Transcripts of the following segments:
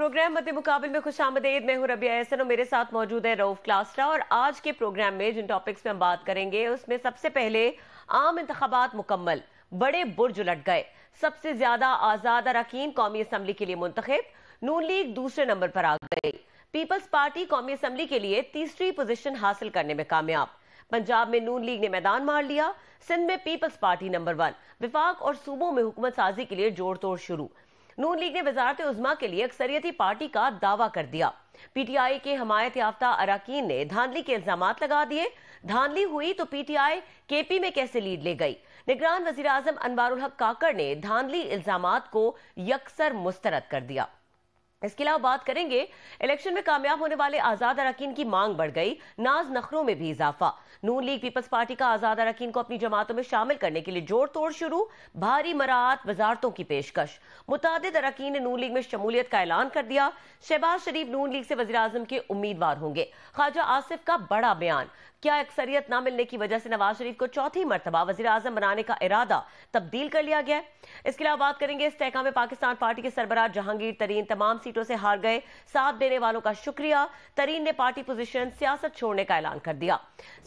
Programme मद्दे मुकाबिल में खुशामदीद। मैं हूं रबिया एहसन और मेरे साथ मौजूद है रऊफ क्लास्ट्रा। और आज के प्रोग्राम में जिन टॉपिक्स पे हम बात करेंगे उसमें सबसे पहले आम इंतखाबात मुकम्मल, बड़े बुर्ज उलट गए, सबसे ज्यादा आजाद अरकान कौमी असम्बली के लिए मुंतखब, नून लीग दूसरे नंबर पर आ गई, पीपल्स पार्टी कौमी असम्बली के लिए तीसरी पोजीशन हासिल करने में कामयाब, पंजाब में नून लीग ने मैदान मार लिया, सिंध में पीपल्स पार्टी नंबर 1, विफाक और सूबों में हुकूमत साजी के लिए जोड़ तोड़ शुरू। नून लीग ने वजारत उज़्मा के लिए अक्सरियती पार्टी का दावा कर दिया। पीटीआई के हमायत याफ्ता अरकान ने धांधली के इल्जामात लगा दिए। धांधली हुई तो पीटीआई केपी में कैसे लीड ले गई। निगरान वजीर आजम अनवारुल हक काकड़ ने धांधली इल्जामात को यकसर मुस्तरद कर दिया। इसके अलावा बात करेंगे इलेक्शन में कामयाब होने वाले आजाद अरकान की मांग बढ़ गई, नाज नखरों में भी इजाफा। नून लीग पीपल्स पार्टी का आजाद अरकान को अपनी जमातों में शामिल करने के लिए जोड़ तोड़ शुरू, भारी मराहत वजारतों की पेशकश। मुतादिद अरकान ने नून लीग में शमूलियत का ऐलान कर दिया। शहबाज शरीफ नून लीग से वजीर आजम के उम्मीदवार होंगे। ख्वाजा आसिफ का बड़ा बयान, क्या अक्सरियत न मिलने की वजह से नवाज शरीफ को चौथी मरतबा वजीर आजम बनाने का इरादा तब्दील कर लिया गया। इसके अलावा बात करेंगे इस्तेहकाम में पाकिस्तान पार्टी के सरबराह जहांगीर तरीन तमाम सीटों से हार गए, साथ देने वालों का शुक्रिया। तरीन ने पार्टी पोजीशन सियासत छोड़ने का ऐलान कर दिया।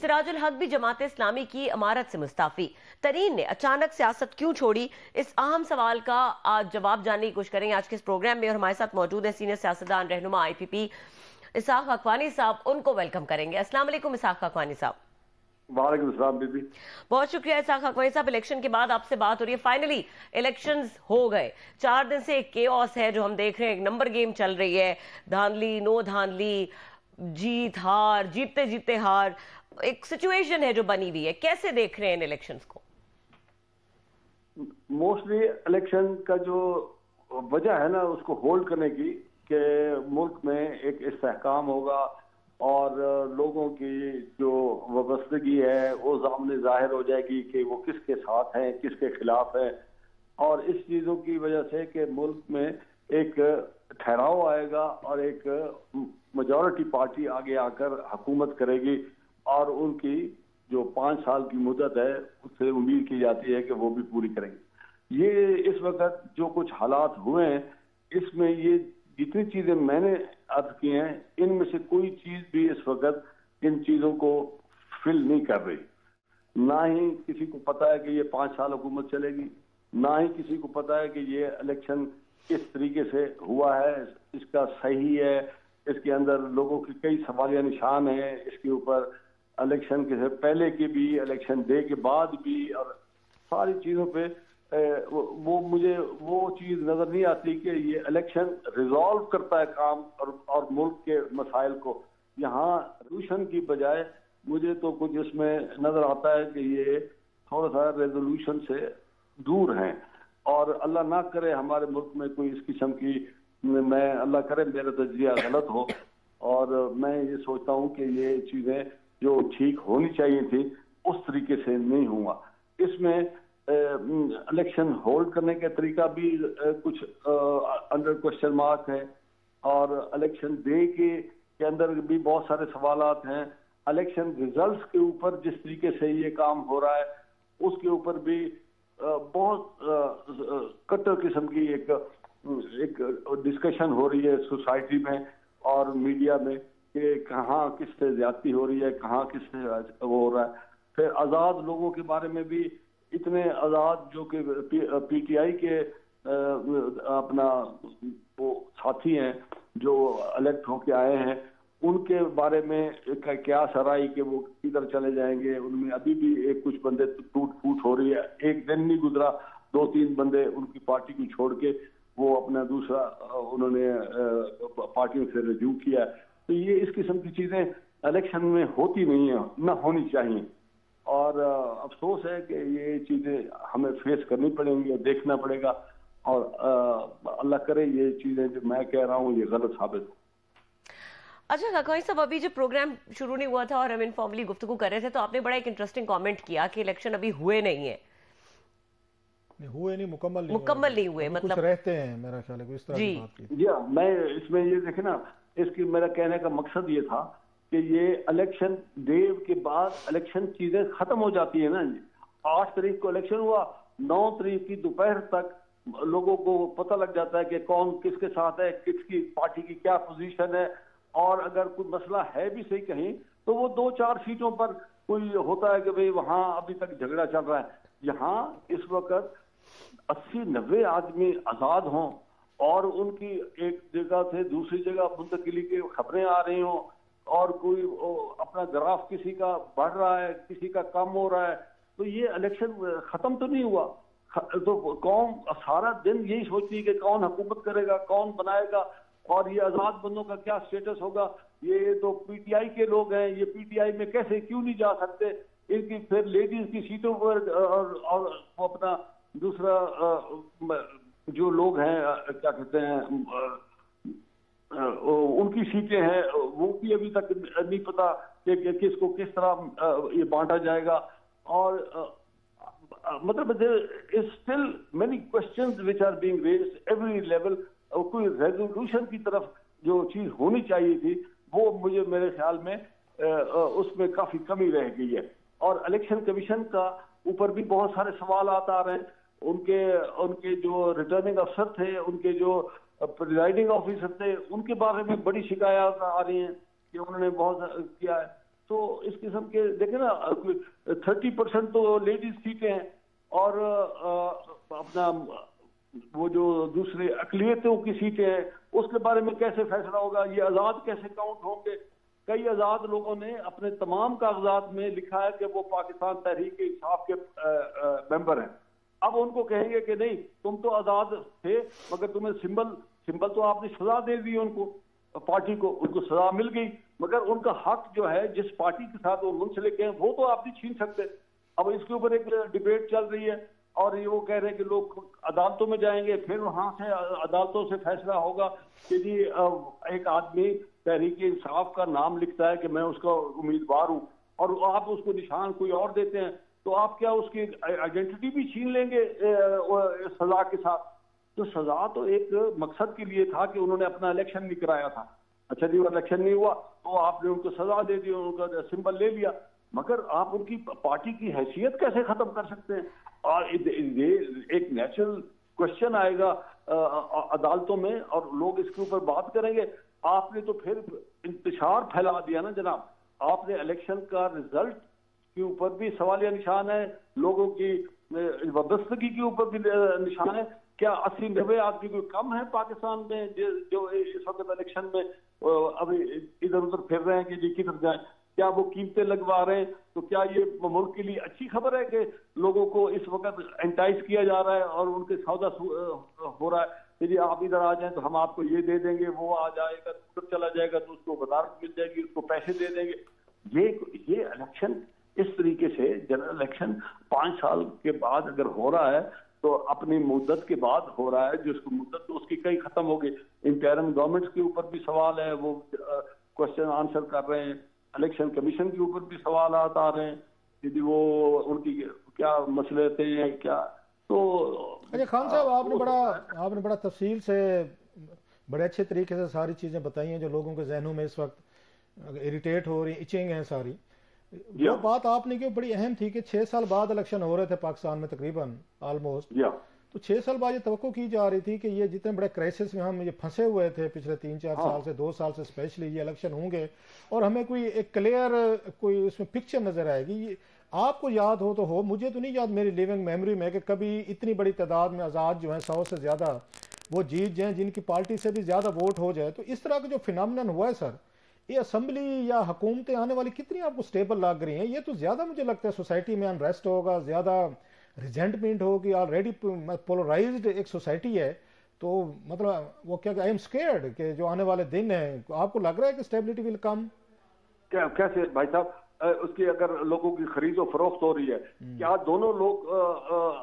सिराजुल हक भी जमात इस्लामी की इमारत से मुस्ताफी। तरीन ने अचानक सियासत क्यों छोड़ी, इस अहम सवाल का आज जवाब जानने की कोशिश करेंगे आज के इस प्रोग्राम में। और हमारे साथ मौजूद है सीनियर सियासतदान रहनुमा IPP इसाक खाकवानी साहब, उनको वेलकम करेंगे। अस्सलाम वालेकुम इसाक खाकवानी साहब। वालेकुम अस्सलाम बीबी। बहुत शुक्रिया इसाक खाकवानी साहब। इलेक्शन के बाद आपसे बात हो रही है, फाइनली इलेक्शंस हो गए। 4 दिन से एक केओस है जो हम देख रहे हैं, एक नंबर गेम चल रही है, धांधली नो धांधली, जीत हार, जीतते जीतते हार, एक सिचुएशन है जो बनी हुई है। कैसे देख रहे हैं इन इलेक्शंस को? मोस्टली इलेक्शन का जो वजह है ना उसको होल्ड करने की कि मुल्क में एक इस्तेहकाम होगा और लोगों की जो वाबस्तगी है वो सामने जाहिर हो जाएगी कि वो किसके साथ हैं, किसके खिलाफ है। और इस चीज़ों की वजह से कि मुल्क में एक ठहराव आएगा और एक मेजॉरिटी पार्टी आगे आकर हुकूमत करेगी और उनकी जो 5 साल की मुद्दत है उससे उम्मीद की जाती है कि वो भी पूरी करेंगे। ये इस वक्त जो कुछ हालात हुए हैं इसमें ये जितनी चीजें मैंने अर्ज की हैं इनमें से कोई चीज भी इस वक्त इन चीजों को फिल नहीं कर रही। ना ही किसी को पता है कि ये 5 साल हुकूमत चलेगी, ना ही किसी को पता है कि ये इलेक्शन किस तरीके से हुआ है, इसका सही है, इसके अंदर लोगों के कई सवालिया निशान हैं। इसके ऊपर इलेक्शन के पहले के भी, इलेक्शन डे के बाद भी, और सारी चीजों पे वो मुझे वो चीज नजर नहीं आती कि ये इलेक्शन रिजॉल्व करता है काम और मुल्क के मसाइल को। यहाँ रेजोल्यूशन की बजाय मुझे तो कुछ इसमें नजर आता है कि ये थोड़ा सा रेजोल्यूशन से दूर हैं। और अल्लाह ना करे हमारे मुल्क में कोई इस किस्म की, मैं अल्लाह करे मेरा तजिया गलत हो और मैं ये सोचता हूँ कि ये चीजें जो ठीक होनी चाहिए थी उस तरीके से नहीं हुआ। इसमें इलेक्शन होल्ड करने का तरीका भी कुछ अंडर क्वेश्चन मार्क है और इलेक्शन डे के अंदर भी बहुत सारे सवालात हैं। इलेक्शन रिजल्ट्स के ऊपर जिस तरीके से ये काम हो रहा है उसके ऊपर भी बहुत कट्टर किस्म की एक डिस्कशन हो रही है सोसाइटी में और मीडिया में कि कहाँ किससे ज्यादती हो रही है, कहाँ किससे वो हो रहा है। फिर आज़ाद लोगों के बारे में भी इतने आज़ाद जो कि PTI के अपना वो साथी हैं जो इलेक्ट होके आए हैं, उनके बारे में क्या सराई के वो किधर चले जाएंगे। उनमें अभी भी एक कुछ बंदे टूट फूट हो रही है। एक दिन नहीं गुजरा 2-3 बंदे उनकी पार्टी को छोड़ के वो अपना दूसरा उन्होंने पार्टियों से रिज्यू किया। तो ये इस किस्म की चीजें इलेक्शन में होती नहीं है, न होनी चाहिए। और अफसोस है कि ये चीजें हमें फेस करनी पड़ेंगी और देखना पड़ेगा और अल्लाह करे ये चीजें जो मैं कह रहा हूँ ये गलत साबित हो। अच्छा खाकवानी साहब, अभी जब प्रोग्राम शुरू नहीं हुआ था और हम इनफॉर्मली गुफ्तगू कर रहे थे तो आपने बड़ा एक इंटरेस्टिंग कमेंट किया कि इलेक्शन अभी हुए नहीं है। हुए नहीं, मुकम्मल नहीं हुए, मतलब कुछ रहते हैं, मेरा ख्याल है इस तरह की बात की। जी मैं इसमें ये देखे ना, इसकी मेरा कहने का मकसद ये था कि ये इलेक्शन डे के बाद इलेक्शन चीजें खत्म हो जाती है ना। 8 तारीख को इलेक्शन हुआ, 9 तारीख की दोपहर तक लोगों को पता लग जाता है कि कौन किसके साथ है, किसकी पार्टी की क्या पोजीशन है, और अगर कोई मसला है भी सही कहीं तो वो 2-4 सीटों पर कोई होता है कि भाई वहां अभी तक झगड़ा चल रहा है। यहाँ इस वक्त 80-90 आदमी आजाद हों और उनकी एक जगह से दूसरी जगह मुंतकिली की खबरें आ रही हों, और कोई अपना ग्राफ किसी का बढ़ रहा है, किसी का कम हो रहा है, तो ये इलेक्शन खत्म तो नहीं हुआ। तो कौन सारा दिन यही सोचती है कि कौन हुकूमत करेगा, कौन बनाएगा, और ये आजाद बंदों का क्या स्टेटस होगा। ये तो पीटीआई के लोग हैं, ये पीटीआई में कैसे क्यों नहीं जा सकते, इनकी फिर लेडीज की सीटों पर और अपना दूसरा जो लोग हैं क्या कहते हैं उनकी सीटें हैं, वो भी अभी तक नहीं पता कि किसको किस तरह ये बांटा जाएगा। और मतलब is still many questions which are being raised every level. कोई रेजोल्यूशन की तरफ जो चीज होनी चाहिए थी वो मुझे मेरे ख्याल में उसमें काफी कमी रह गई है। और इलेक्शन कमीशन का ऊपर भी बहुत सारे सवाल आ रहे हैं। उनके जो रिटर्निंग अफसर थे, उनके जो प्रिजाइडिंग ऑफिसर थे, उनके बारे में बड़ी शिकायत आ रही हैं कि उन्होंने बहुत किया है। तो इस किस्म के देखें ना, 30% तो लेडीज सीटें हैं, और अपना वो जो दूसरे अकलियतों की सीटें हैं उसके बारे में कैसे फैसला होगा, ये आजाद कैसे काउंट होंगे। कई आजाद लोगों ने अपने तमाम कागजात में लिखा है कि वो पाकिस्तान तहरीक इंसाफ के मेंबर हैं। अब उनको कहेंगे कि नहीं, तुम तो आजाद थे मगर तुम्हें सिंबल तो आपने सजा दे दी उनको, पार्टी को, उनको सजा मिल गई, मगर उनका हक जो है जिस पार्टी के साथ वो मुंसलिक है वो तो आप नहीं छीन सकते। अब इसके ऊपर एक डिबेट चल रही है, और ये वो कह रहे हैं कि लोग अदालतों में जाएंगे, फिर वहां से अदालतों से फैसला होगा कि जी एक आदमी तहरीक इंसाफ का नाम लिखता है कि मैं उसका उम्मीदवार हूँ, और आप उसको निशान कोई और देते हैं, तो आप क्या उसकी आइडेंटिटी भी छीन लेंगे सजा के साथ। तो सजा तो एक मकसद के लिए था कि उन्होंने अपना इलेक्शन नहीं कराया था। अच्छा जी, वो इलेक्शन नहीं हुआ तो आपने उनको सजा दे दी, उनका सिंबल ले लिया, मगर आप उनकी पार्टी की हैसियत कैसे खत्म कर सकते हैं। और ये एक नेचुरल क्वेश्चन आएगा अदालतों में, और लोग इसके ऊपर बात करेंगे। आपने तो फिर इंतशार फैला दिया ना जनाब, आपने इलेक्शन का रिजल्ट के ऊपर भी सवालिया निशान है, लोगों की वाबस्तगी के ऊपर भी निशान है। क्या 80-90 आदमी कोई कम है पाकिस्तान में जो इस वक्त इलेक्शन में अभी इधर उधर फिर रहे हैं कि जी किधर जाए, क्या वो कीमतें लगवा रहे हैं। तो क्या ये मुल्क के लिए अच्छी खबर है कि लोगों को इस वक्त एंटाइज किया जा रहा है और उनके सौदा हो रहा है कि जी आप इधर आ जाएं तो हम आपको ये दे देंगे, वो आ जाएगा उधर चला जाएगा तो उसको वजारत मिल जाएगी, उसको पैसे दे देंगे। ये इलेक्शन इस तरीके से जनरल इलेक्शन 5 साल के बाद अगर हो रहा है तो अपनी मुद्दत के बाद हो रहा है, जिसको मुद्दत तो उसकी कहीं खत्म हो गई। इंटरिम गवर्नमेंट के ऊपर भी सवाल है, वो क्वेश्चन आंसर कर रहे हैं। इलेक्शन कमीशन के ऊपर भी सवाल आ रहे हैं यदि वो उनकी क्या मसले थे क्या। तो अच्छा खान साहब, आपने बड़ा तफसील से बड़े अच्छे तरीके से सारी चीजें बताई हैं जो लोगों के जहनों में इस वक्त इरिटेट हो रही, इचिंग हैं सारी। वो बात आपने की बड़ी अहम थी कि 6 साल बाद इलेक्शन हो रहे थे पाकिस्तान में तकरीबन ऑलमोस्ट, तो 6 साल बाद ये तवक्को की जा रही थी कि ये जितने बड़े क्राइसिस में हम ये फंसे हुए थे पिछले 3-4 साल से, 2 साल से स्पेशली, ये इलेक्शन होंगे और हमें कोई एक क्लियर कोई उसमें पिक्चर नजर आएगी। आपको याद हो तो हो, मुझे तो नहीं याद मेरी लिविंग मेमोरी में कि कभी इतनी बड़ी तादाद में आज़ाद जो है 100 से ज्यादा वो जीत जाए, जिनकी पार्टी से भी ज्यादा वोट हो जाए। तो इस तरह का जो फिनोमिनन हुआ है सर, ये असेंबली या हुकूमतें आने वाली कितनी आपको स्टेबल लग रही हैं? ये तो ज्यादा मुझे लगता है सोसाइटी में अनरेस्ट होगा, ज्यादा रिजेंटमेंट होगी, ऑलरेडी पोलराइज्ड एक सोसाइटी है। तो मतलब वो क्या, आई एम स्केयर्ड कि जो आने वाले दिन है, आपको लग रहा है कि स्टेबिलिटी विल कम? कैसे भाई साहब, उसकी अगर लोगों की खरीद और फरोख्त हो रही है, क्या दोनों लोग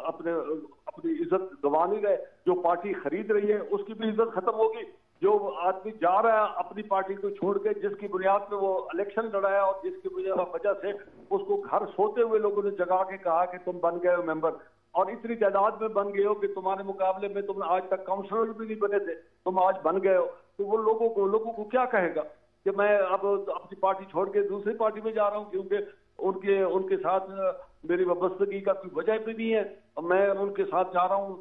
अपनी इज्जत गंवा नहीं रहे? जो पार्टी खरीद रही है उसकी भी इज्जत खत्म होगी। जो आदमी जा रहा है अपनी पार्टी को छोड़ के, जिसकी बुनियाद पे वो इलेक्शन लड़ाया और जिसकी वजह से उसको घर सोते हुए लोगों ने जगा के कहा कि तुम बन गए हो मेंबर, और इतनी तादाद में बन गए हो कि तुम्हारे मुकाबले में तुम आज तक काउंसलर भी नहीं बने थे, तुम आज बन गए हो। तो वो लोगों को क्या कहेगा कि मैं अब अपनी पार्टी छोड़ के दूसरी पार्टी में जा रहा हूँ, क्योंकि उनके साथ मेरी वाबस्तगी का कोई वजह भी नहीं है, मैं उनके साथ जा रहा हूँ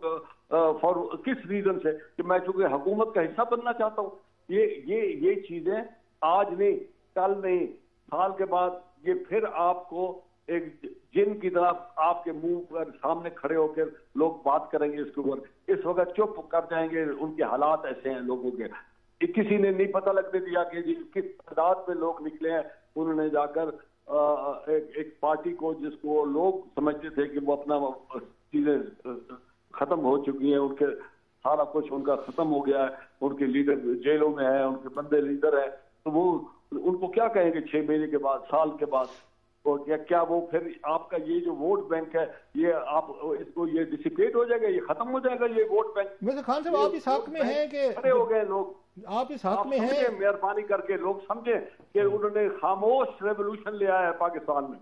फॉर किस रीजन से, कि मैं चूंकि हुकूमत का हिस्सा बनना चाहता हूँ। ये चीजें आज नहीं, कल नहीं, साल के बाद ये फिर आपको एक जिन की तरह आपके मुंह पर सामने खड़े होकर लोग बात करेंगे इसके ऊपर। इस वक्त चुप कर जाएंगे, उनके हालात ऐसे हैं लोगों के। किसी ने नहीं पता लगने दिया कि किस तादाद में लोग निकले हैं। उन्होंने जाकर एक पार्टी को, जिसको लोग समझते थे कि वो अपना चीजें खत्म हो चुकी हैं, उनके सारा कुछ उनका खत्म हो गया है, उनके लीडर जेलों में है, उनके बंदे लीडर है, तो वो उनको क्या कहेंगे 6 महीने के बाद, साल के बाद? और क्या वो फिर आपका ये जो वोट बैंक है, ये आप इसको ये डिसिपेट हो जाएगा, ये खत्म हो जाएगा ये वोट बैंक? वैसे खान साहब आप इस हक में हैं कि खड़े हो गए लोग, आप इस हक में हैं, मेहरबानी करके लोग समझे कि उन्होंने खामोश रेवोल्यूशन ले आया है पाकिस्तान में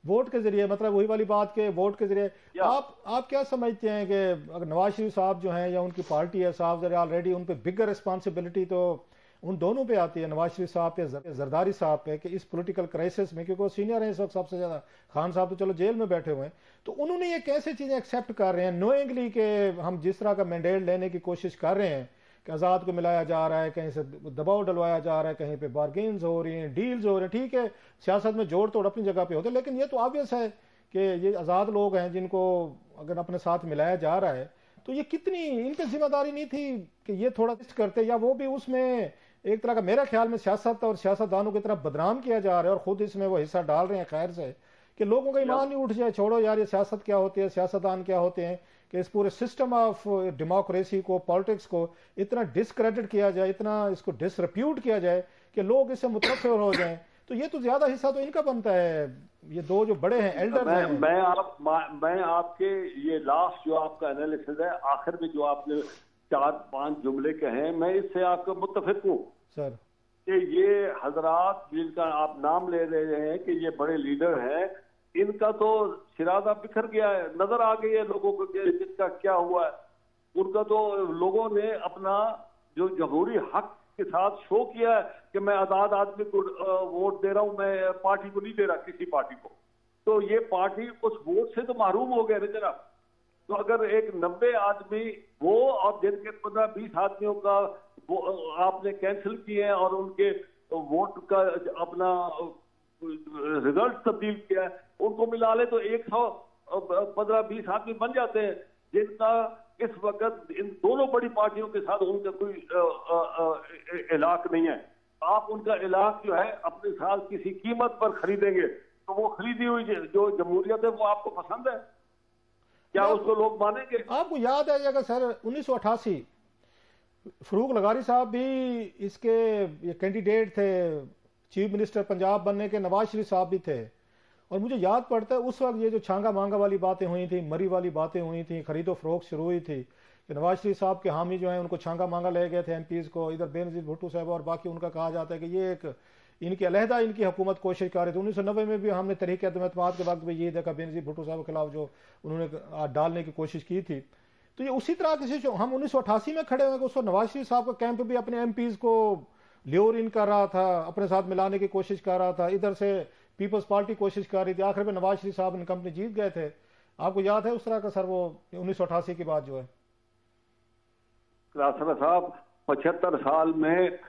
वोट के जरिए, मतलब वही वाली बात के वोट के जरिए। आप क्या समझते हैं कि अगर नवाज शरीफ साहब जो हैं या उनकी पार्टी है साहब, ऑलरेडी उन पे बिगर रिस्पॉन्सिबिलिटी तो उन दोनों पे आती है, नवाज शरीफ साहब पे, जरदारी साहब पे, कि इस पॉलिटिकल क्राइसिस में, क्योंकि वो सीनियर हैं इस वक्त सबसे ज्यादा, खान साहब तो चलो जेल में बैठे हुए हैं, तो उन्होंने ये कैसे चीजें एक्सेप्ट कर रहे हैं नोइंगली कि हम जिस तरह का मैंडेट लेने की कोशिश कर रहे हैं कि आज़ाद को मिलाया जा रहा है, कहीं से दबाव डलवाया जा रहा है, कहीं पे बार्गेन्स हो रही हैं, डील्स हो रहे हैं। ठीक है, सियासत में जोड़ तोड़ अपनी जगह पे होते हैं, लेकिन ये तो ऑब्वियस है कि ये आज़ाद लोग हैं जिनको अगर अपने साथ मिलाया जा रहा है, तो ये कितनी इन पर जिम्मेदारी नहीं थी कि ये थोड़ा टेस्ट करते, या वो भी उसमें एक तरह का मेरा ख्याल में सियासत और सियासतदानों की तरफ बदनाम किया जा रहा है और खुद इसमें वो हिस्सा डाल रहे हैं खैर से, कि लोगों का ईमान नहीं उठ जाए, छोड़ो यार ये सियासत क्या होती है, सियासतदान क्या होते हैं, कि इस पूरे सिस्टम ऑफ डेमोक्रेसी को, पॉलिटिक्स को इतना डिसक्रेडिट किया जाए, इतना इसको डिसरिप्यूट किया जाए कि लोग इससे मुतफिर हो जाएं। तो ये तो ज्यादा हिस्सा तो इनका बनता है, ये दो जो बड़े हैं एल्डर हैं। मैं आपके ये लास्ट जो आपका एनालिसिस है, आखिर में जो आपने 4-5 जुमले कहे, मैं इससे आपका मुत्तफिक हूँ सर, कि ये हजरात जिनका आप नाम ले रहे हैं कि ये बड़े लीडर हैं, इनका तो शिराजा बिखर गया है, नजर आ गई है लोगों को कि इसका क्या हुआ है। उनका तो लोगों ने अपना जो जमहूरी हक के साथ शो किया है कि मैं आजाद आदमी को वोट दे रहा हूं, मैं पार्टी को नहीं दे रहा, किसी पार्टी को। तो ये पार्टी उस वोट से तो महरूम हो गए ना जनाब। तो अगर एक 90 आदमी वो और जिनके 15-20 आदमियों का वो आपने कैंसिल किए हैं और उनके वोट का अपना रिजल्ट तब्दील किया है, उनको मिला ले तो 115-20 आदमी बन जाते हैं, जिनका इस वक्त इन दोनों बड़ी पार्टियों के साथ उनका कोई इलाक नहीं है। आप उनका इलाक जो है अपने साथ किसी कीमत पर खरीदेंगे, तो वो खरीदी हुई जो जमहूरियत है वो आपको पसंद है क्या? उसको लोग मानेंगे? आपको याद है अगर सर 1988 फरूक लगारी साहब भी इसके ये कैंडिडेट थे, चीफ मिनिस्टर पंजाब बनने के, नवाज शरीफ साहब भी थे, और मुझे याद पड़ता है उस वक्त ये जो छांगा मांगा वाली बातें हुई थी, मरी वाली बातें हुई थी, खरीदो फरोख्त शुरू हुई थी कि नवाज शरीफ साहब के हामी जो हैं उनको छांगा मांगा ले गए थे एमपीज को, इधर बेनजीर भुट्टो साहब और बाकी, उनका कहा जाता है कि ये एक इनकी अलहदा इनकी हुकूमत कोशिश कर रही थी। 1990 में भी हमने तहरीक अदम-ए-एतमाद के वक्त में ये देखा, बेनजीर भुट्टो साहब के खिलाफ जो उन्होंने डालने की कोशिश की थी। तो ये उसी तरह किसी हम 1988 में खड़े हुए, उसको नवाज शरीफ साहब का कैंप भी अपने एमपीज को ल्योर इन कर रहा था, अपने साथ मिलाने की कोशिश कर रहा था, इधर से पीपल्स पार्टी कोशिश कर रही थी, आखिर में नवाज शरीफ साहब कंपनी जीत गए थे। आपको याद है उस तरह का सर वो 1988 की बात जो है? साहब 75 साल में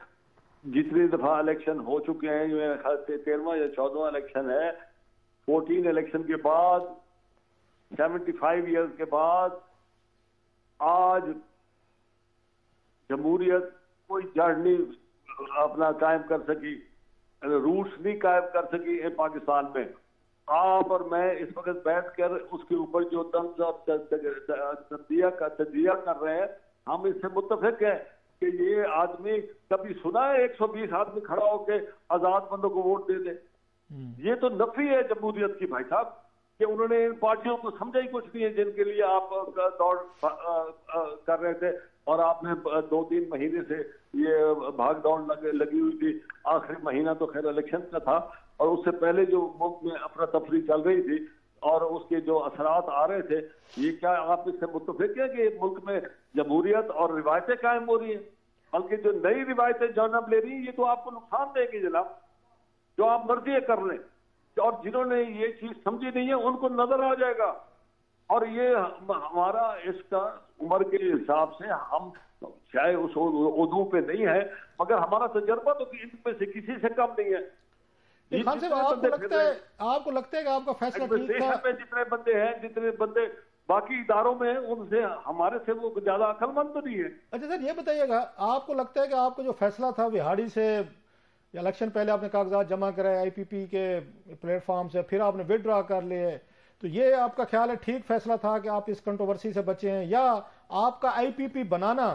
जितनी दफा इलेक्शन हो चुके हैं, 13वां या 14वां इलेक्शन है, 14 इलेक्शन के बाद 75 ईयर्स के बाद आज जमहूरियत कोई जड़ नहीं अपना कायम कर सकी, रूट्स नहीं कायम कर सकी है पाकिस्तान में। आप और मैं इस वक्त बैठकर उसके ऊपर जो तंज और तजिया कर रहे हैं, हम इससे मुत्तफिक हैं कि ये आदमी कभी सुना है 120 आदमी खड़ा होकर आजाद बंदों को वोट दे दे? ये तो नफी है जमहूरियत की भाई साहब, कि उन्होंने इन पार्टियों को समझा ही कुछ नहीं है जिनके लिए आप दौड़ कर रहे थे, और आपने 2-3 महीने से ये भाग दौड़ लगी हुई थी। आखिरी महीना तो खैर इलेक्शन का था, और उससे पहले जो मुल्क में अफरा तफरी चल रही थी और उसके जो असरात आ रहे थे, ये क्या आप इससे मुत्तफिक है कि मुल्क में जमहूरियत और रिवायतें कायम हो रही हैं? बल्कि जो नई रिवायतें जन्म ले रही हैं, ये तो आपको नुकसान देगी जनाब, जो आप मर्जी कर रहे हैं। और जिन्होंने ये चीज समझी नहीं है उनको नजर आ जाएगा। और ये हमारा इसका उम्र के हिसाब से हम चाहे उस उर्दू पे नहीं है, मगर हमारा तजर्बा तो इनमें से किसी से कम नहीं है। खान साहब आपको लगता है कि आपका फैसला ठीक था? में जितने बंदे हैं, जितने बंदे बाकी इदारों में, उनसे हमारे से वो ज्यादा अक्लमंद तो नहीं है। अच्छा सर, ये बताइएगा, आपको लगता है कि आपका जो फैसला था विहाड़ी से, इलेक्शन पहले आपने कागजात जमा कराए आईपीपी के प्लेटफॉर्म से, फिर आपने विदड्रॉ कर लिए, तो ये आपका ख्याल है ठीक फैसला था कि आप इस कंट्रोवर्सी से बचे हैं? या आपका आईपीपी बनाना,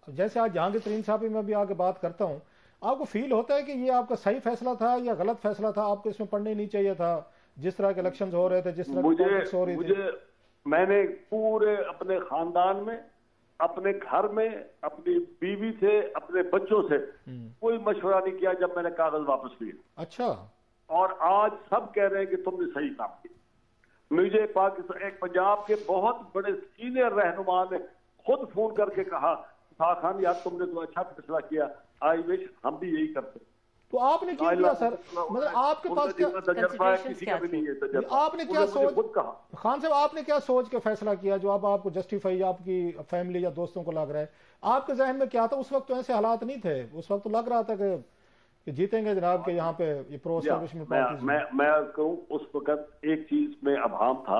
जैसे आज जहांगीर तरीन साहब में भी आगे बात करता हूं, आपको फील होता है कि ये आपका सही फैसला था या गलत फैसला था, आपको इसमें पढ़ने नहीं चाहिए था, जिस तरह के इलेक्शन हो रहे थे, जिस तरह की पॉलिटिक्स हो रही थी? मैंने पूरे अपने खानदान में, अपने घर में, अपनी बीवी से, अपने बच्चों से कोई मशवरा नहीं किया जब मैंने कागज वापस लिए। अच्छा। और आज सब कह रहे हैं कि तुमने सही काम किया। मुझे पाकिस्तान एक पंजाब के बहुत बड़े सीनियर रहनुमा ने खुद फोन करके कहा, खान यार तुमने तो अच्छा फैसला किया, आई विश हम भी यही करते। तो आपने क्या किया सर? मतलब आपके पास क्या किसी का भी नहीं है तजर्बा। आपने क्या सोच, खुद कहा खान साहब आपने क्या सोच के फैसला किया जो अब आपको जस्टिफाई आपकी फैमिली या दोस्तों को लग रहा है? आपके जहन में क्या था उस वक्त? तो ऐसे हालात नहीं थे उस वक्त, तो लग रहा था कि जीतेंगे जनाब के यहाँ पे ये प्रो एस्टैब्लिशमेंट पार्टीज। मैं कहूँ उस वक्त एक चीज में अभाम था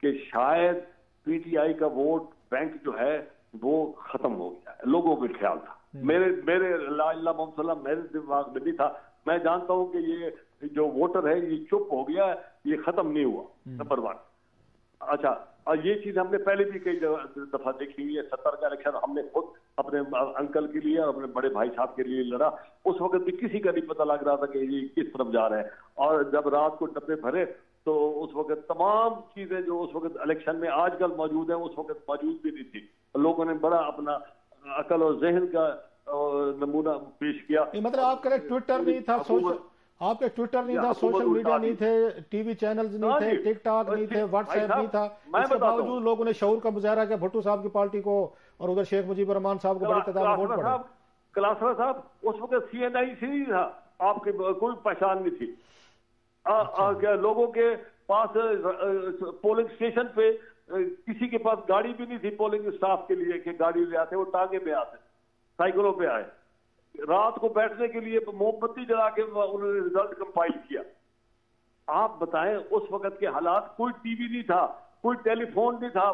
कि शायद पीटीआई का वोट बैंक जो है वो खत्म हो गया है, लोगों को ख्याल था। मेरे मेरे दिमाग में नहीं था। मैं जानता हूं कि ये जो वोटर है ये चुप हो गया है, ये खत्म नहीं हुआ, नंबर 1। अच्छा, और ये चीज हमने पहले भी कई दफा देखी हुई है। 70 का इलेक्शन हमने खुद अपने अंकल के लिए और अपने बड़े भाई साहब के लिए लड़ा। उस वक्त भी किसी का नहीं पता लग रहा था कि ये किस तरफ जा रहे हैं। और जब रात को डब्बे भरे तो उस वक्त तमाम चीजें जो उस वक्त इलेक्शन में आजकल मौजूद है उस वक्त मौजूद भी नहीं थी। लोगों ने बड़ा अपना अकल और जहन का नमूना पेश किया। मतलब आपका ट्विटर नहीं था, आपके ट्विटर नहीं था, सोशल मीडिया नहीं थे, टीवी चैनल्स नहीं थे, टिकटॉक नहीं थे, व्हाट्सएप नहीं था, इसके बावजूद लोगों ने शऊर का मुजाहरा किया भुट्टो साहब की पार्टी को और उधर शेख मुजीबर रहमान साहब को बड़ी तादाद में वोट पड़ा। कलासरा साहब उस वक्त CNI से नहीं था, आपकी कोई पहचान नहीं थी। लोगों के पास पोलिंग स्टेशन पे किसी के पास गाड़ी भी नहीं थी पोलिंग स्टाफ के लिए कि गाड़ी ले आते, वो टांगे में आते, साइकिलों पे आए। रात को बैठने के लिए मोमबत्ती जला के उन्होंने रिजल्ट कंपाइल किया। आप बताएं उस वक्त के हालात, कोई टीवी नहीं था, कोई टेलीफोन नहीं था,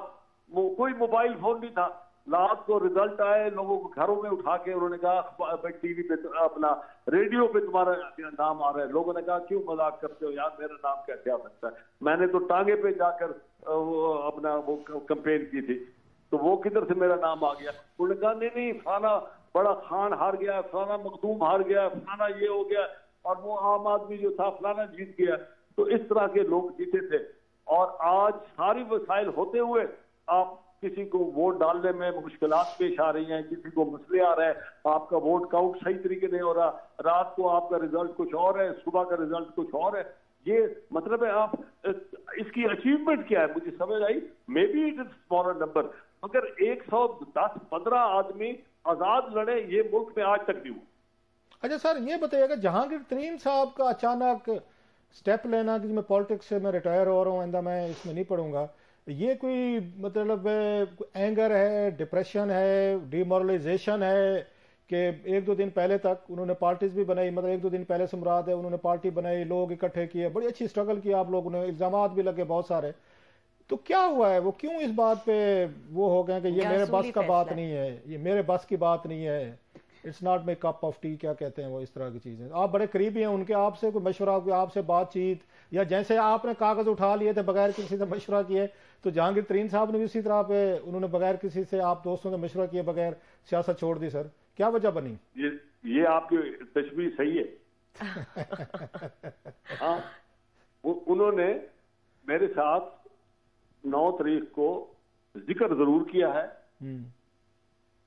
कोई मोबाइल फोन नहीं था। रात को रिजल्ट आए, लोगों को घरों में उठा के उन्होंने कहा टीवी पे अपना रेडियो पे तुम्हारा नाम आ रहा है। लोगों ने कहा क्यों मजाक करते हो यार, मेरा नाम कैसे आ सकता है? मैंने तो टांगे पे जाकर अपना वो कैंपेन की थी, तो वो किधर से मेरा नाम आ गया? उन्होंने कहा नहीं फलाना बड़ा खान हार गया, फलाना मखदूम हार गया, फलाना ये हो गया, और वो आम आदमी जो था फलाना जीत गया। तो इस तरह के लोग जीते थे। और आज सारी वसाइल होते हुए आप किसी को वोट डालने में मुश्किलात पेश आ रही हैं, किसी को मसले आ रहे हैं, आपका वोट काउंट सही तरीके नहीं हो रहा, रात को आपका रिजल्ट कुछ और है, सुबह का रिजल्ट कुछ और है। ये मतलब है आप इसकी अचीवमेंट क्या है मुझे समझ आई। Maybe it is smaller number, मगर 110-15 आदमी आजाद लड़े, ये मुल्क में आज तक नहीं हुआ। अच्छा सर, ये बताइएगा जहांगीर तरीन साहब का अचानक स्टेप लेना कि मैं पॉलिटिक्स से मैं रिटायर हो रहा हूँ, आइंदा मैं इसमें नहीं पढ़ूंगा, ये कोई मतलब एंगर है, डिप्रेशन है, डिमोरलाइजेशन है कि 1-2 दिन पहले तक उन्होंने पार्टीज भी बनाई, मतलब 1-2 दिन पहले से मुराद है उन्होंने पार्टी बनाई, लोग इकट्ठे किए, बड़ी अच्छी स्ट्रगल की आप लोगों ने, इल्जामात भी लगे बहुत सारे, तो क्या हुआ है? वो क्यों इस बात पे वो हो गए कि ये मेरे बस का बात नहीं है, ये मेरे बस की बात नहीं है, it's not my cup of T, क्या कहते हैं वो, इस तरह की चीजें। आप बड़े करीबी हैं उनके, आपसे कोई मशवरा, कोई आपसे बातचीत, या जैसे आपने कागज उठा लिए थे बगैर किसी से मशवरा किए, तो जहांगीर तरीन साहब ने भी उसी तरह पे उन्होंने बगैर किसी से, आप दोस्तों से मशवरा किए बगैर सियासत छोड़ दी? सर क्या वजह बनी? ये आपकी तशबीह सही है। हाँ, उन्होंने मेरे साथ 9 तारीख को जिक्र जरूर किया है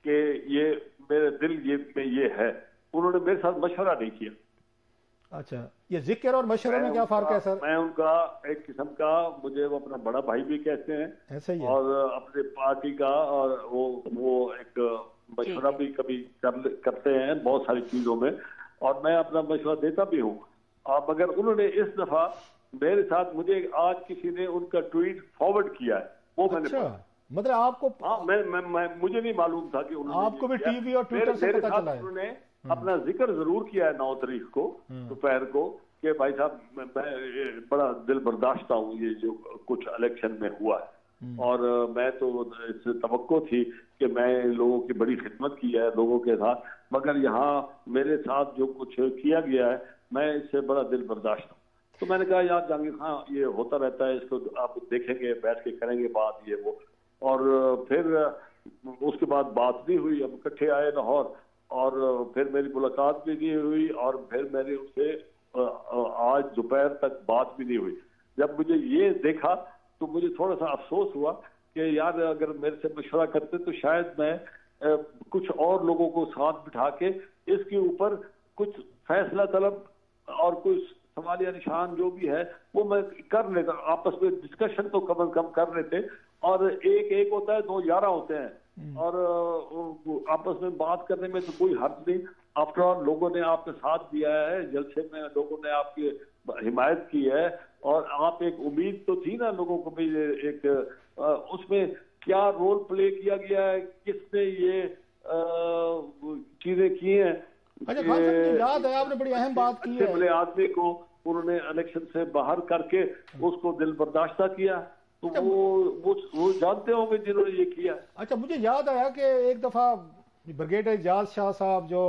कि ये मेरे दिल में ये है, उन्होंने मेरे साथ मशवरा नहीं किया। अच्छा, ये जिक्र और मशवरे में क्या फर्क है सर? मैं उनका एक किस्म का, मुझे वो अपना बड़ा भाई भी कहते हैं, ऐसा ही है, और अपने पार्टी का, और वो एक मशवरा भी कभी करते हैं बहुत सारी चीजों में, और मैं अपना मशवरा देता भी हूँ। मगर उन्होंने इस दफा मेरे साथ, मुझे आज किसी ने उनका ट्वीट फॉरवर्ड किया है, वो मैंने अच्छा, मतलब आपको हाँ, मुझे नहीं मालूम था कि उन्होंने आपको भी टीवी और ट्विटर से पता चला है? उन्होंने अपना जिक्र जरूर किया है 9 तारीख को दोपहर को कि भाई साहब मैं बड़ा दिल बर्दाश्त हूँ ये जो कुछ इलेक्शन में हुआ है, और मैं तो इससे तवक्को थी कि मैं लोगों की बड़ी खिदमत की है लोगों के साथ, मगर यहाँ मेरे साथ जो कुछ किया गया है मैं इससे बड़ा दिल बर्दाश्त हूँ। तो मैंने कहा यार जहांगीर खान ये होता रहता है, इसको आप देखेंगे, बैठ के करेंगे बात ये वो। और फिर उसके बाद बात नहीं हुई, हम इकट्ठे आए लाहौर और फिर मेरी मुलाकात भी नहीं हुई और फिर मैंने उससे आज दोपहर तक बात भी नहीं हुई। जब मुझे ये देखा तो मुझे थोड़ा सा अफसोस हुआ कि यार अगर मेरे से मशवरा करते तो शायद मैं कुछ और लोगों को साथ बिठा के इसके ऊपर कुछ फैसला तलब और कुछ सवालिया निशान जो भी है वो मैं कर लेता, आपस में डिस्कशन तो कम से कम कर लेते। और एक होता है, 2 11 होते हैं, और आपस में बात करने में तो कोई हर्ज नहीं। आफ्टर ऑल लोगों ने आपका साथ दिया है, जलसे में लोगों ने आपकी हिमायत की है, और आप एक उम्मीद तो थी ना लोगों को भी, एक उसमें क्या रोल प्ले किया गया है, किसने ये चीजें की हैं। अच्छा खान साहब, मुझे याद है आपने बड़ी अहम बात की है, बड़े आदमी को उन्होंने इलेक्शन से बाहर करके उसको दिल बर्दाश्ता किया, तो अच्छा, वो जानते होंगे जिन्होंने ये किया। अच्छा मुझे याद आया कि एक दफा ब्रिगेडियर एजाज शाह साहब जो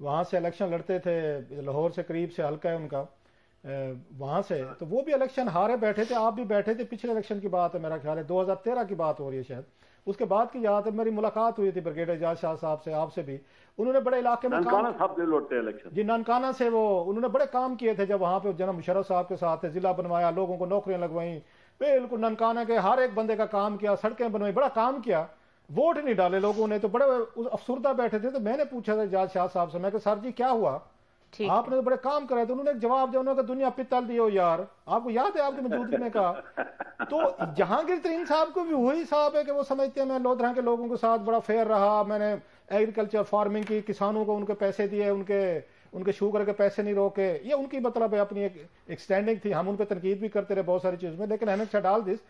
वहां से इलेक्शन लड़ते थे, लाहौर से करीब से हल्का है उनका, वहां से, तो वो भी इलेक्शन हारे बैठे थे, आप भी बैठे थे। पिछले इलेक्शन की बात है, मेरा ख्याल है 2013 की बात हो रही है शायद, उसके बाद की याद है। मेरी मुलाकात हुई थी ब्रिगेडियर एजाज शाह साहब से, आपसे भी। उन्होंने बड़े इलाके में ननकाना साहब से लौटते इलेक्शन, जी ननकाना से, वो उन्होंने बड़े काम किए थे जब वहां पे जनाब मुशर्रफ साहब के साथ जिला बनवाया, लोगों को नौकरियां लगवाई, बिल्कुल ननकाना के हर एक बंदे का काम किया, सड़कें बनवाई, बड़ा काम किया। वोट नहीं डाले लोगों ने, तो बड़े अफसुर्दा बैठे थे। तो मैंने पूछा था एजाज शाह साहब से, मैं कहा सर जी क्या हुआ, आपने तो बड़े काम कराए। तो उन्होंने एक जवाब दिया, उन्होंने कहा दुनिया पित्तल दियो यार। आपको याद है आपकी मौजूदगी में कहा। तो जहांगीर तरीन साहब को भी वही साहब है कि वो समझते हैं मैं लोधरा के लोगों के साथ बड़ा फेयर रहा, मैंने एग्रीकल्चर फार्मिंग की, किसानों को उनके पैसे दिए, उनके शुगर के पैसे नहीं रोके, ये उनकी मतलब है अपनी एक स्टैंडिंग थी। हम उन पर तनकीद भी करते रहे बहुत सारी चीज़ में, लेकिन हमें डाल दिस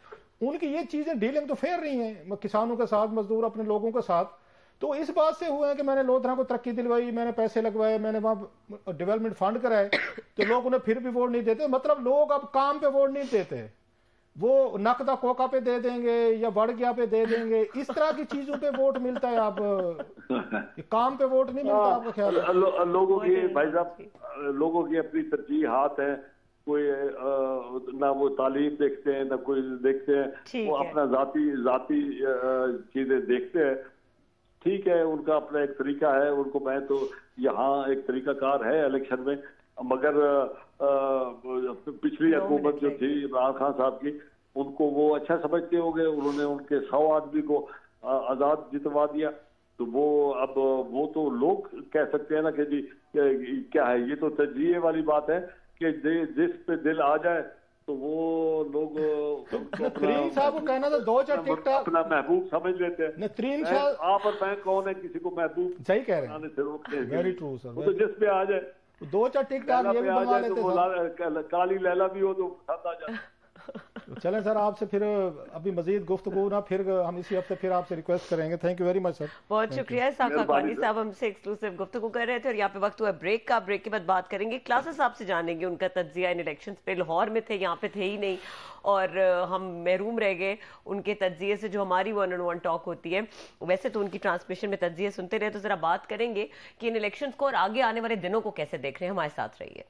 उनकी ये चीजें डीलिंग तो फेयर नहीं है किसानों के साथ, मजदूर अपने लोगों के साथ। तो इस बात से हुआ है कि मैंने लोधरा को तरक्की दिलवाई, मैंने पैसे लगवाए, मैंने वहां डेवलपमेंट फंड कराए, तो लोग उन्हें फिर भी वोट नहीं देते। मतलब लोग अब काम पे वोट नहीं देते, वो नकदा कोका पे दे देंगे या बढ़ गया पे दे देंगे, इस तरह की चीजों पे वोट मिलता है। आप काम पे वोट नहीं मिलता, आपका ख्याल है? लोगों की भाई साहब, लोगों की अपनी तरजीहात है, कोई ना वो तालीम देखते हैं ना कोई देखते हैं, वो अपना जाती चीजें देखते हैं। ठीक है, उनका अपना एक तरीका है, उनको मैं तो यहाँ एक तरीकाकार है इलेक्शन में, मगर पिछली हुकूमत जो थी इमरान खान साहब की, उनको वो अच्छा समझते होंगे, उन्होंने उनके 100 आदमी को आजाद जितवा दिया। तो वो अब वो तो लोग कह सकते हैं ना कि जी क्या है, ये तो तजज़िये वाली बात है कि जिस पे दिल आ जाए तो वो लोग नसरीन साहब को कहना था 2-4 टिकटॉक अपना महबूब समझ लेते हैं। नसरीन साहब आप और मैं कौन है किसी को महबूब सही कह रहे बनाने से रोकते हैं? Very true sir. वो तो जिस पे आ जाए, 2-4 टिकटॉक ये भी बनवा लेते तो काली लैला भी हो तो पसंद आ जाए। चलें सर, आपसे फिर अभी मजीद गुफ्तगू ना, फिर हम इसी हफ्ते फिर आपसे रिक्वेस्ट करेंगे। Thank you very much sir. बहुत शुक्रिया। साका खानी साहब हमसे एक्सक्लूसिव गुफ्तगू कर रहे थे और यहाँ पे वक्त हुआ ब्रेक का। ब्रेक के बाद बात करेंगे क्लासेस साहब से, जानेंगे उनका तज्जिया इन इलेक्शंस पे। लाहौर में थे, यहाँ पे थे ही नहीं, और हम महरूम रह गए उनके तज्जिए से, जो हमारी 1-on-1 टॉक होती है। वैसे तो उनकी ट्रांसमिशन में तज्जिए सुनते रहे, तो जरा बात करेंगे कि इन इलेक्शंस को और आगे आने वाले दिनों को कैसे देख रहे हैं। हमारे साथ रहिए।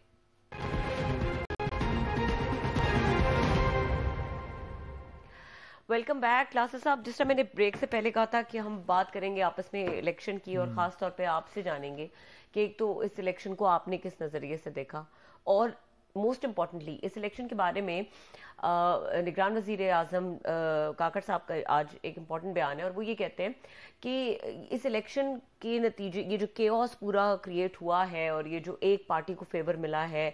Welcome back. क्लासेस साहब, जिस तरह मैंने ब्रेक से पहले कहा था कि हम बात करेंगे आपस में इलेक्शन की, और खास तौर पे आपसे जानेंगे कि एक तो इस इलेक्शन को आपने किस नजरिए से देखा, और मोस्ट इम्पॉर्टेंटली इस इलेक्शन के बारे में निगरान वजीर आजम काकड़ साहब का आज एक इम्पॉर्टेंट बयान है, और वो ये कहते हैं कि इस इलेक्शन के नतीजे, ये जो केओस पूरा क्रिएट हुआ है और ये जो एक पार्टी को फेवर मिला है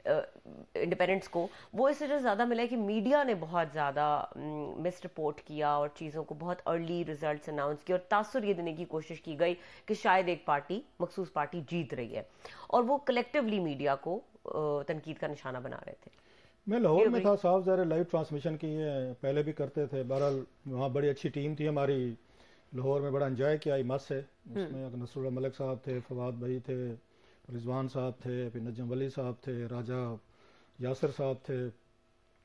इंडिपेंडेंट्स को, वो इससे जो ज़्यादा मिला है कि मीडिया ने बहुत ज़्यादा मिस रिपोर्ट किया और चीज़ों को बहुत अर्ली रिजल्ट्स अनाउंस किए, और तासुर ये देने की कोशिश की गई कि शायद एक पार्टी, मखसूस पार्टी जीत रही है, और वो कलेक्टिवली मीडिया को तनकीद का निशाना बना रहे थे। मैं लाहौर में था साहब, ज़रा लाइव ट्रांसमिशन की है, पहले भी करते थे। बहरहाल वहाँ बड़ी अच्छी टीम थी हमारी, लाहौर में बड़ा एंजॉय किया। मस है उसमें, नसरुल्लाह मलिक साहब थे, फवाद भाई थे, रिजवान साहब थे, फिर नजम वली साहब थे, राजा यासर साहब थे,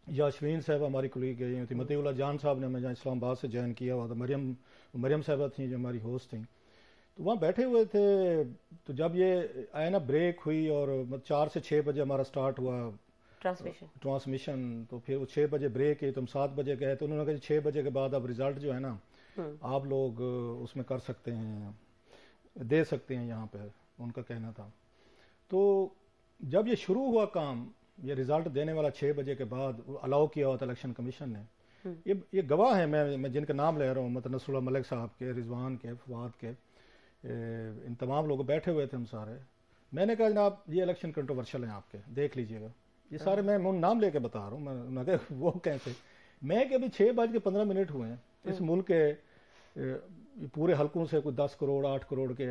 याशवीन साहब हमारी कुलीग गई हुई थी, मतीउल्लाह जान साहब ने हमें जहाँ इस्लामाबाद से ज्वाइन किया हुआ था, मरियम साहबा थी जो हमारी होस्ट थी। तो वहाँ बैठे हुए थे, तो जब ये आए ना ब्रेक हुई और 4 से 6 बजे हमारा स्टार्ट हुआ ट्रांसमिशन, तो फिर वो 6 बजे ब्रेक है, तो हम 7 बजे गए, तो उन्होंने कहा 6 बजे के बाद अब रिजल्ट जो है ना आप लोग उसमें कर सकते हैं, दे सकते हैं यहाँ पे, उनका कहना था। तो जब ये शुरू हुआ काम, ये रिजल्ट देने वाला 6 बजे के बाद अलाउ किया हुआ था इलेक्शन कमीशन ने। ये गवाह है, मैं जिनका नाम ले रहा हूँ, मतलब नसरुल्लाह मलिक साहब के, रिजवान के, फवाद के, इन तमाम लोग बैठे हुए थे हम सारे। मैंने कहा जनाब ये इलेक्शन कंट्रोवर्शियल हैं आपके, देख लीजिएगा। ये सारे मैं नाम लेके बता रहा हूँ, मैं वो कैसे, मैं कि अभी 6:15 हुए हैं, इस मुल्क के पूरे हलकों से कोई 10 करोड़ 8 करोड़ के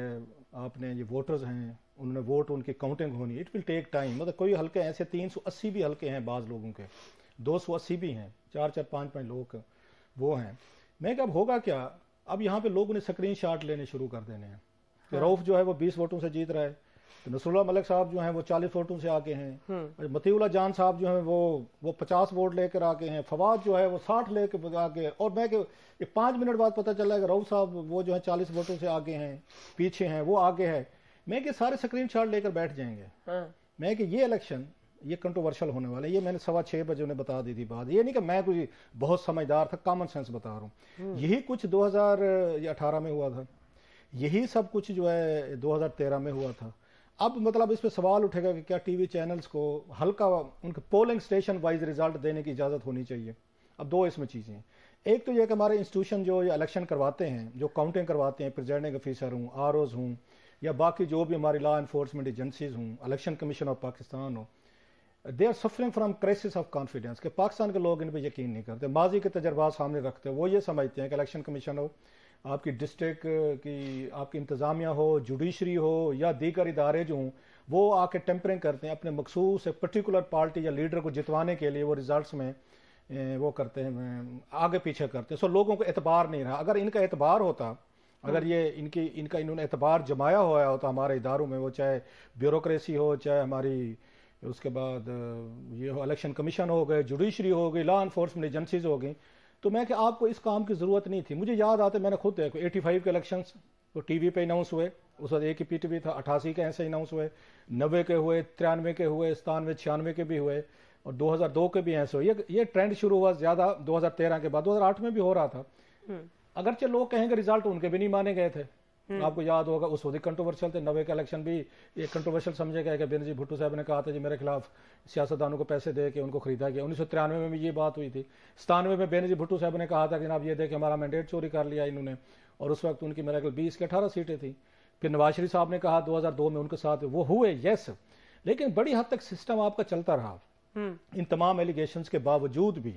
आपने ये वोटर्स हैं, उन्होंने वोट, उनकी काउंटिंग होनी, इट विल टेक टाइम। मतलब कोई हल्के ऐसे 380 भी हल्के हैं बाज़ लोगों के, 280 भी हैं, 4-4 5-5 लोग वो हैं। मैं कब होगा क्या, अब यहाँ पे लोगों ने स्क्रीन शॉट लेने शुरू कर देने हैं कि रऊफ जो है वो 20 वोटों से जीत रहा है, तो नसरुल्लाह मलिक साहब जो हैं वो 40 वोटों से आगे हैं, मतीउल्लाह जान साहब जो हैं वो 50 वोट लेकर आगे हैं, फवाद जो है वो 60 लेकर आगे, और मैं कि 5 मिनट बाद पता चला है कि रऊफ साहब वो जो है 40 वोटों से आगे हैं, पीछे हैं, वो आगे है। मैं कि सारे स्क्रीन शॉट लेकर बैठ जाएंगे। मैं कि ये इलेक्शन ये कंट्रोवर्शियल होने वाला है, ये मैंने 6:15 बजे उन्हें बता दी थी बात। ये नहीं कि मैं कोई बहुत समझदार था, कॉमन सेंस बता रहा हूँ। यही कुछ 2018 में हुआ था, यही सब कुछ जो है 2013 में हुआ था। अब मतलब इस पे सवाल उठेगा कि क्या टीवी चैनल्स को हल्का उनके पोलिंग स्टेशन वाइज रिजल्ट देने की इजाज़त होनी चाहिए। अब दो इसमें चीज़ें हैं, एक तो ये कि हमारे इंस्टीट्यूशन जो ये इलेक्शन करवाते हैं, जो काउंटिंग करवाते हैं, प्रिजाइडिंग ऑफिसर हूँ, ROs हूँ, या बाकी जो भी हमारी लॉ इन्फोर्समेंट एजेंसीज हूँ, इलेक्शन कमीशन ऑफ पाकिस्तान हो, they are suffering from crisis of confidence के पाकिस्तान के लोग इन पर यकीन नहीं करते, माजी के तजर्बा सामने रखते हैं। वो ये समझते हैं कि इलेक्शन कमीशन हो, आपकी डिस्ट्रिक्ट की आपकी इंतज़ामिया हो, जुडिशरी हो, या दीगर इदारे जो हों, वो आके टेम्परिंग करते हैं अपने मखसूस एक पर्टिकुलर पार्टी या लीडर को जितवाने के लिए। वो रिजल्ट्स में वो करते हैं, आगे पीछे करते हैं। सो लोगों को एतबार नहीं रहा। अगर इनका एतबार होता, अगर ये इनका इन्होंने एतबार जमाया हुआ होता हमारे इदारों में, वो चाहे ब्यूरोक्रेसी हो, चाहे हमारी उसके बाद ये हो इलेक्शन कमीशन हो गए, जुडिशरी हो गई, लॉ इन्फोर्समेंट एजेंसीज हो गई, तो मैं कि आपको इस काम की ज़रूरत नहीं थी। मुझे याद आते, मैंने खुद देखो 85 के इलेक्शंस तो टीवी पे अनाउंस हुए, उस वक्त एक ही PTV था, 88 के ऐसे अनाउंस हुए, 90 के हुए, 93 के हुए, 97 96 के भी हुए, और 2002 के भी ऐसे हुए। ये ट्रेंड शुरू हुआ ज़्यादा 2013 के बाद, 2008 में भी हो रहा था। अगरचे लोग कहेंगे रिजल्ट उनके भी नहीं माने गए थे, आपको याद होगा उस वक्त कंट्रोवर्शियल थे। 90 का इलेक्शन भी ये कंट्रोवर्शियल समझे गए कि बेनजीर भुट्टो साहब ने कहा था जी मेरे खिलाफ सियासतदानों को पैसे दे के उनको खरीदा गया। 1993 में भी ये बात हुई थी। 97 में बेनजीर भुट्टो साहब ने कहा था कि जनाब ये देखे हमारा मैंडेट चोरी कर लिया इन्होंने, और उस वक्त उनकी मेरे ख्याल 20 के 18 सीटें थी। फिर नवाज शरीफ साहब ने कहा 2002 में उनके साथ वो हुए, यस, लेकिन बड़ी हद तक सिस्टम आपका चलता रहा इन तमाम एलिगेशंस के बावजूद भी।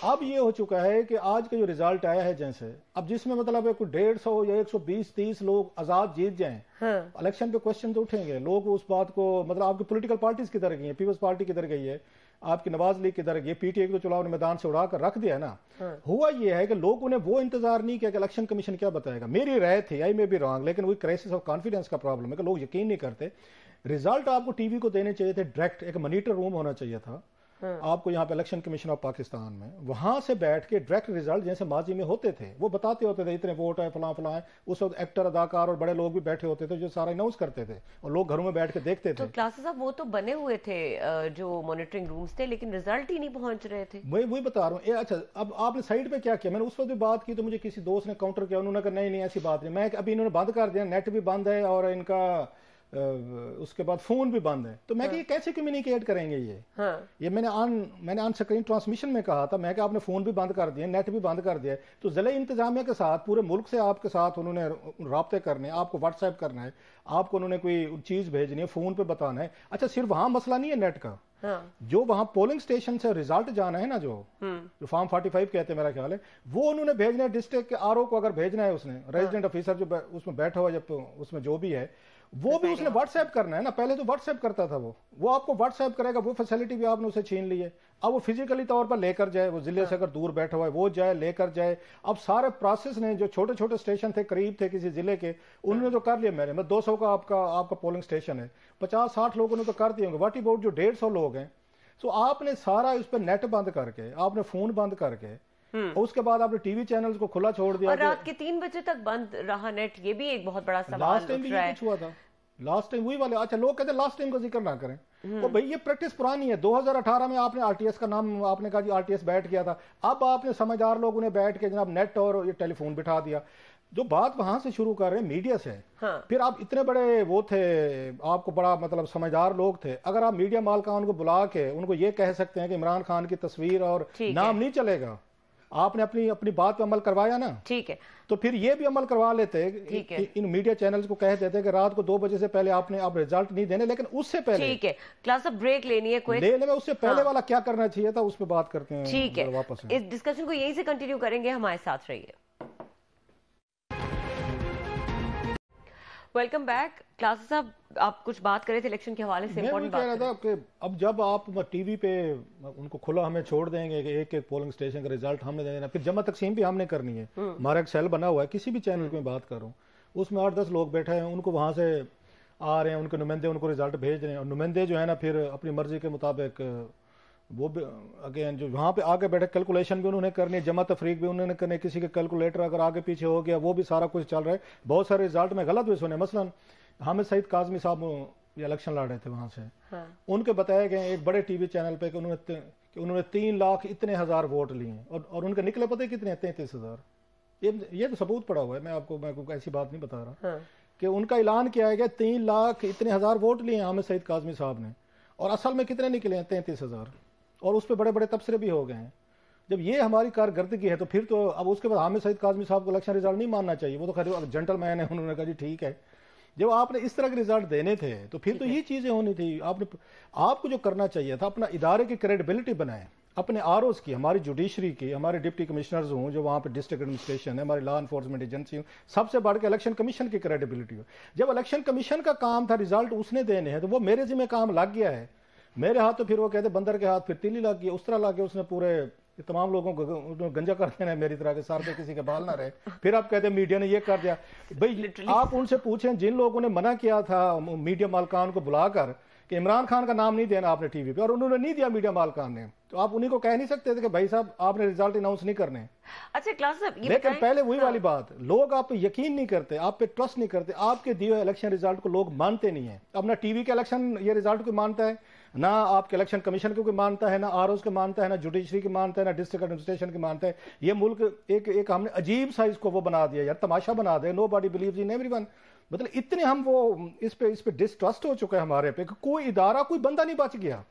अब ये हो चुका है कि आज का जो रिजल्ट आया है, जैसे अब जिसमें मतलब है कोई 150 या 120-130 लोग आजाद जीत जाएं, इलेक्शन पे क्वेश्चन तो उठेंगे। लोग उस बात को मतलब आपकी पॉलिटिकल पार्टीज किधर गई है, पीपल्स पार्टी किधर गई है, आपकी नवाज लीग किधर गई है, PTI को चुनाव मैदान से उड़ा कर रख दिया ना। हुआ ये है कि लोगों ने वो इंतजार नहीं किया कि इलेक्शन कमीशन क्या बताएगा। मेरी राय थी, आई मे बी रॉन्ग, लेकिन वही क्राइसिस ऑफ कॉन्फिडेंस का प्रॉब्लम है कि लोग यकीन नहीं करते। रिजल्ट आपको टीवी को देने चाहिए थे डायरेक्ट, एक मॉनिटर रूम होना चाहिए था आपको यहाँ पे इलेक्शन कमीशन ऑफ पाकिस्तान में, वहां से बैठ के डायरेक्ट रिजल्ट जैसे माजी में होते थे वो बताते होते थे, इतने वोट है, फलां फलां है। उस वक्त एक्टर, अदाकार और बड़े लोग भी बैठे होते थे जो सारा अनाउंस करते थे, और लोग घरों में बैठ के देखते थे। तो क्लासेस साहब वो तो बने हुए थे जो मॉनिटरिंग रूम्स थे, लेकिन रिजल्ट ही नहीं पहुंच रहे थे। मैं वही बता रहा हूँ। अच्छा, अब आपने साइड पे क्या किया? मैंने उस वक्त भी बात की तो मुझे किसी दोस्त ने काउंटर किया, उन्होंने कहा नहीं ऐसी बात नहीं। मैं अभी इन्होंने बंद कर दिया, नेट भी बंद है और इनका उसके बाद फोन भी बंद है, तो मैं कि ये कैसे कम्युनिकेट करेंगे ये मैंने ऑन स्क्रीन ट्रांसमिशन में कहा था, मैं कि आपने फोन भी बंद कर दिया, नेट भी बंद कर दिया, तो जिले इंतजामिया के साथ पूरे मुल्क से आपके साथ उन्होंने राब्ते करने, आपको व्हाट्सएप करना है, आपको उन्होंने कोई चीज भेजनी है, फोन पे बताना है। अच्छा, सिर्फ वहां मसला नहीं है नेट का, जो वहां पोलिंग स्टेशन से रिजल्ट जाना है ना, जो फॉर्म 45 कहते हैं मेरा ख्याल है, वो उन्होंने भेजना है डिस्ट्रिक्ट के RO को, अगर भेजना है उसने, रेजिडेंट ऑफिसर जो उसमें बैठा हुआ, जब उसमें जो भी है वो भी उसने व्हाट्सएप करना है ना। पहले तो व्हाट्सएप करता था, वो आपको व्हाट्सएप करेगा, वो फैसिलिटी भी आपने उसे छीन ली है। अब वो फिजिकली तौर पर लेकर जाए, वो जिले से अगर दूर बैठा हुआ है वो जाए, लेकर जाए। अब सारे प्रोसेस ने, जो छोटे छोटे स्टेशन थे करीब थे किसी जिले के, उन्होंने तो कर लिया। मैं 200 का आपका पोलिंग स्टेशन है, 50-60 लोगों ने तो कर दिए होंगे। वाट अबाउट जो 150 लोग हैं? सो आपने सारा इस पर नेट बंद करके, आपने फोन बंद करके, और उसके बाद आपने टीवी चैनल्स को खुला छोड़ दिया। और रात के 3 बजे तक बंद रहा नेट, ये भी एक बहुत बड़ा सवाल लास्ट टाइम भी ये कुछ हुआ था। लास्ट टाइम वही वाले, अच्छा लोग कहते हैं लास्ट टाइम का जिक्र ना करें, तो भाई ये प्रैक्टिस पुरानी है। 2018 में आपने आरटीएस का नाम, आपने कहा जी आरटीएस बैठ गया था। अब आपने समझदार लोगों ने बैठ के जनाब नेट और ये टेलीफोन बिठा दिया। जो बात वहां से शुरू कर रहे हैं मीडिया से, फिर आप इतने बड़े वो थे, आपको बड़ा मतलब समझदार लोग थे, अगर आप मीडिया मालकान को बुला के उनको ये कह सकते हैं कि इमरान खान की तस्वीर और नाम नहीं चलेगा, आपने अपनी बात पे अमल करवाया ना, ठीक है, तो फिर ये भी अमल करवा लेते। इन मीडिया चैनल्स को कह देते कि रात को 2 बजे से पहले आप रिजल्ट नहीं देने, लेकिन उससे पहले, ठीक है, क्लास ऑफ ब्रेक लेनी है कोई लेने में उससे पहले वाला क्या करना चाहिए था, उस पर बात करते हैं। ठीक है, वापस इस डिस्कशन को यहीं से कंटिन्यू करेंगे, हमारे साथ रहिए। Welcome back. क्लास साहब, आप कुछ बात कर रहे थे इलेक्शन के हवाले से, इंपॉर्टेंट बात कह रहा था कि अब जब आप टीवी पे उनको खुला हमें छोड़ देंगे कि एक एक पोलिंग स्टेशन का रिजल्ट हमने देना, फिर जमा तकसीम भी हमने करनी है। हमारा एक सेल बना हुआ है, किसी भी चैनल की मैं बात कर रहा हूँ, उसमें 8-10 लोग बैठे हैं, उनको वहां से आ रहे हैं, उनके नुमाइंदे उनको रिजल्ट भेज रहे हैं, और नुमाइंदे जो है ना फिर अपनी मर्जी के मुताबिक वो भी अगेन जो वहाँ पे आगे बैठे कैलकुलेशन भी उन्होंने करनी है, जमा तफरीक भी उन्होंने करनी है, किसी के कैलकुलेटर अगर आगे पीछे हो गया वो भी सारा कुछ चल रहा है। बहुत सारे रिजल्ट में गलत भी सुने, मसलन हामिद सईद काजमी साहब ये इलेक्शन लड़ रहे थे वहां से, उनके बताए गए एक बड़े टीवी चैनल पे कि उन्होंने 3 लाख इतने हजार वोट लिए, और उनके निकले पता कितने, 33,000। ये तो सबूत पड़ा हुआ है, मैं ऐसी बात नहीं बता रहा कि उनका ऐलान किया गया 3 लाख इतने हजार वोट लिए हामिद सईद काजमी साहब ने, और असल में कितने निकले हैं, 33,000, और उस पर बड़े बड़े तबसरे भी हो गए हैं। जब ये हमारी कारकर्दगी है तो फिर तो अब उसके बाद हामिद सईद काजमी साहब को इलेक्शन रिजल्ट नहीं मानना चाहिए, वो तो खैर जेंटलमैन है, उन्होंने कहा जी ठीक है। जब आपने इस तरह के रिजल्ट देने थे तो फिर तो ये चीजें होनी थी। आपको जो करना चाहिए था, अपना इदारे की क्रेडिबिलिटी बनाए, अपने आरओज की, हमारी जुडिशरी की, हमारे डिप्टी कमिश्नर्स हों जो वहाँ पे डिस्ट्रिक्ट एडमिनिस्ट्रेशन है, हमारी लॉ एनफोर्समेंट एजेंसी हो, सबसे बढ़ के इलेक्शन कमीशन की क्रेडिबिलिटी हो। जब इलेक्शन कमीशन का काम था रिजल्ट उसने देने हैं, तो वो मेरे जिम्मे काम लग गया है, मेरे हाथ, तो फिर वो कहते बंदर के हाथ फिर तीली लग गई, उस तरह लग गया, उसने पूरे तमाम लोगों को गंजा कर देना है मेरी तरह के, सर पे किसी के बाल ना रहे। फिर आप कहते हैं मीडिया ने ये कर दिया। भाई आप उनसे पूछें जिन लोगों ने मना किया था मीडिया मालकान को बुलाकर कि इमरान खान का नाम नहीं देना आपने टीवी पे, और उन्होंने नहीं दिया मीडिया मालकान ने, तो आप उन्हीं को कह नहीं सकते थे कि भाई साहब आपने रिजल्ट अनाउंस नहीं करने। अच्छा क्लास साहब, लेकिन पहले वही वाली बात, लोग आप पे यकीन नहीं करते, आप पे ट्रस्ट नहीं करते, आपके दिए हुए इलेक्शन रिजल्ट को लोग मानते नहीं है। अब ना टीवी के इलेक्शन ये रिजल्ट को मानता है, ना आपके इलेक्शन कमीशन को मानता है, ना आरओज को मानता है, ना जुडिशरी की मानता है, ना डिस्ट्रिक्ट एडमिनिस्ट्रेशन की मानता है। ये मुल्क एक हमने अजीब सा इसको वो बना दिया यार, तमाशा बना दिया। Nobody believes in everyone, मतलब इतने हम वो इस पे डिस्ट्रस्ट हो चुका है हमारे पे, कोई इदारा, कोई बंदा नहीं बच गया।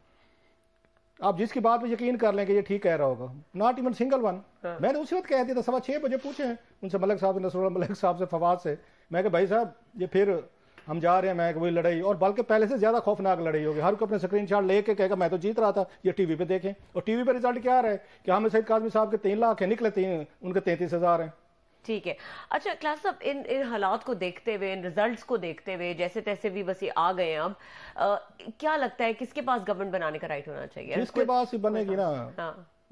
आप जिसकी बात पे यकीन कर लें कि ये ठीक कह रहा होगा, नॉट इवन सिंगल वन। मैंने उसी वक्त कह दिया था, 6:15 बजे पूछे उनसे, मलिक साहब, नसरुल्लाह मलिक साहब से, फवाद से, मैं कहा भाई साहब ये फिर हम जा रहे हैं, मैं वही लड़ाई, और बल्कि पहले से ज्यादा खौफनाक लड़ाई होगी। हर को अपने स्क्रीनशॉट लेके कहेगा मैं तो जीत रहा था, ये टीवी पे देखें, और टीवी पे रिजल्ट क्या आ रहा है कि हामिद सईद काजमी साहब के 3 लाख है, निकले उनके 33,000 हैं। ठीक है। अच्छा क्लास साहब, इन हालात को देखते हुए, इन रिजल्ट्स को देखते हुए, जैसे तैसे भी बस ये आ गए हैं अब, क्या लगता है किसके पास गवर्नमेंट बनाने का राइट होना चाहिए? जिसके पास ही बनेगी ना,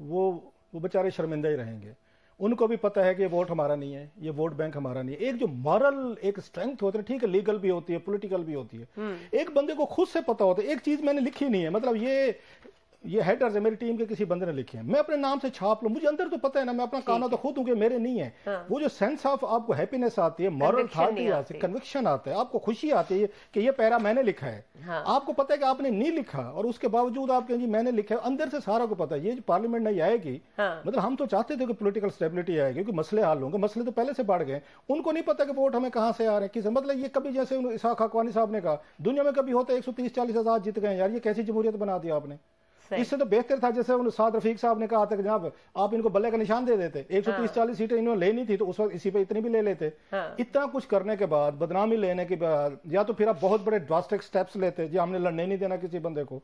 वो बेचारे शर्मिंदा ही रहेंगे। उनको भी पता है कि ये वोट हमारा नहीं है, ये वोट बैंक हमारा नहीं है। एक जो मॉरल एक स्ट्रेंथ होती है, ठीक है, लीगल भी होती है, पॉलिटिकल भी होती है, एक बंदे को खुद से पता होता है। एक चीज मैंने लिखी नहीं है, मतलब ये हेडर्स है मेरी टीम के किसी बंदे ने लिखे हैं, मैं अपने नाम से छाप लूं, मुझे अंदर तो पता है ना, मैं अपना काना तो खुद हूं कि मेरे नहीं है। वो जो सेंस ऑफ आपको हैप्पीनेस आती है, मॉरल अथॉरिटी आती है, कन्विक्शन आता है, आपको खुशी आती है कि ये पैरा मैंने लिखा है। आपको पता है कि आपने नहीं लिखा, और उसके बावजूद आप कहें जी मैंने लिखा है, अंदर से सारा को पता है। ये जो पार्लियामेंट नहीं आएगी, मतलब हम तो चाहते थे कि पॉलिटिकल स्टेबिलिटी आएगी, क्योंकि मसले हल होंगे, मसले तो पहले से बढ़ गए। उनको नहीं पता कि वोट हमें कहां से आ रहे हैं, किस मतलब ये कभी, जैसे इसाक हकवानी साहब ने कहा, दुनिया में कभी होता है 130-40 हजार जीत गए यार, ये कैसी जमहूरियत बना दी आपने। इससे तो बेहतर था जैसे साद रफीक साहब ने कहा था कि जनाब आप इनको बल्ले का निशान दे देते, 130-40 सीटें इन्होंने लेनी थी तो उस वक्त इसी पे इतनी भी ले लेते। इतना कुछ करने के बाद, बदनामी लेने के बाद, या तो फिर आप बहुत बड़े ड्रास्टिक स्टेप्स लेते जी हमने लड़ने नहीं देना किसी बंदे को,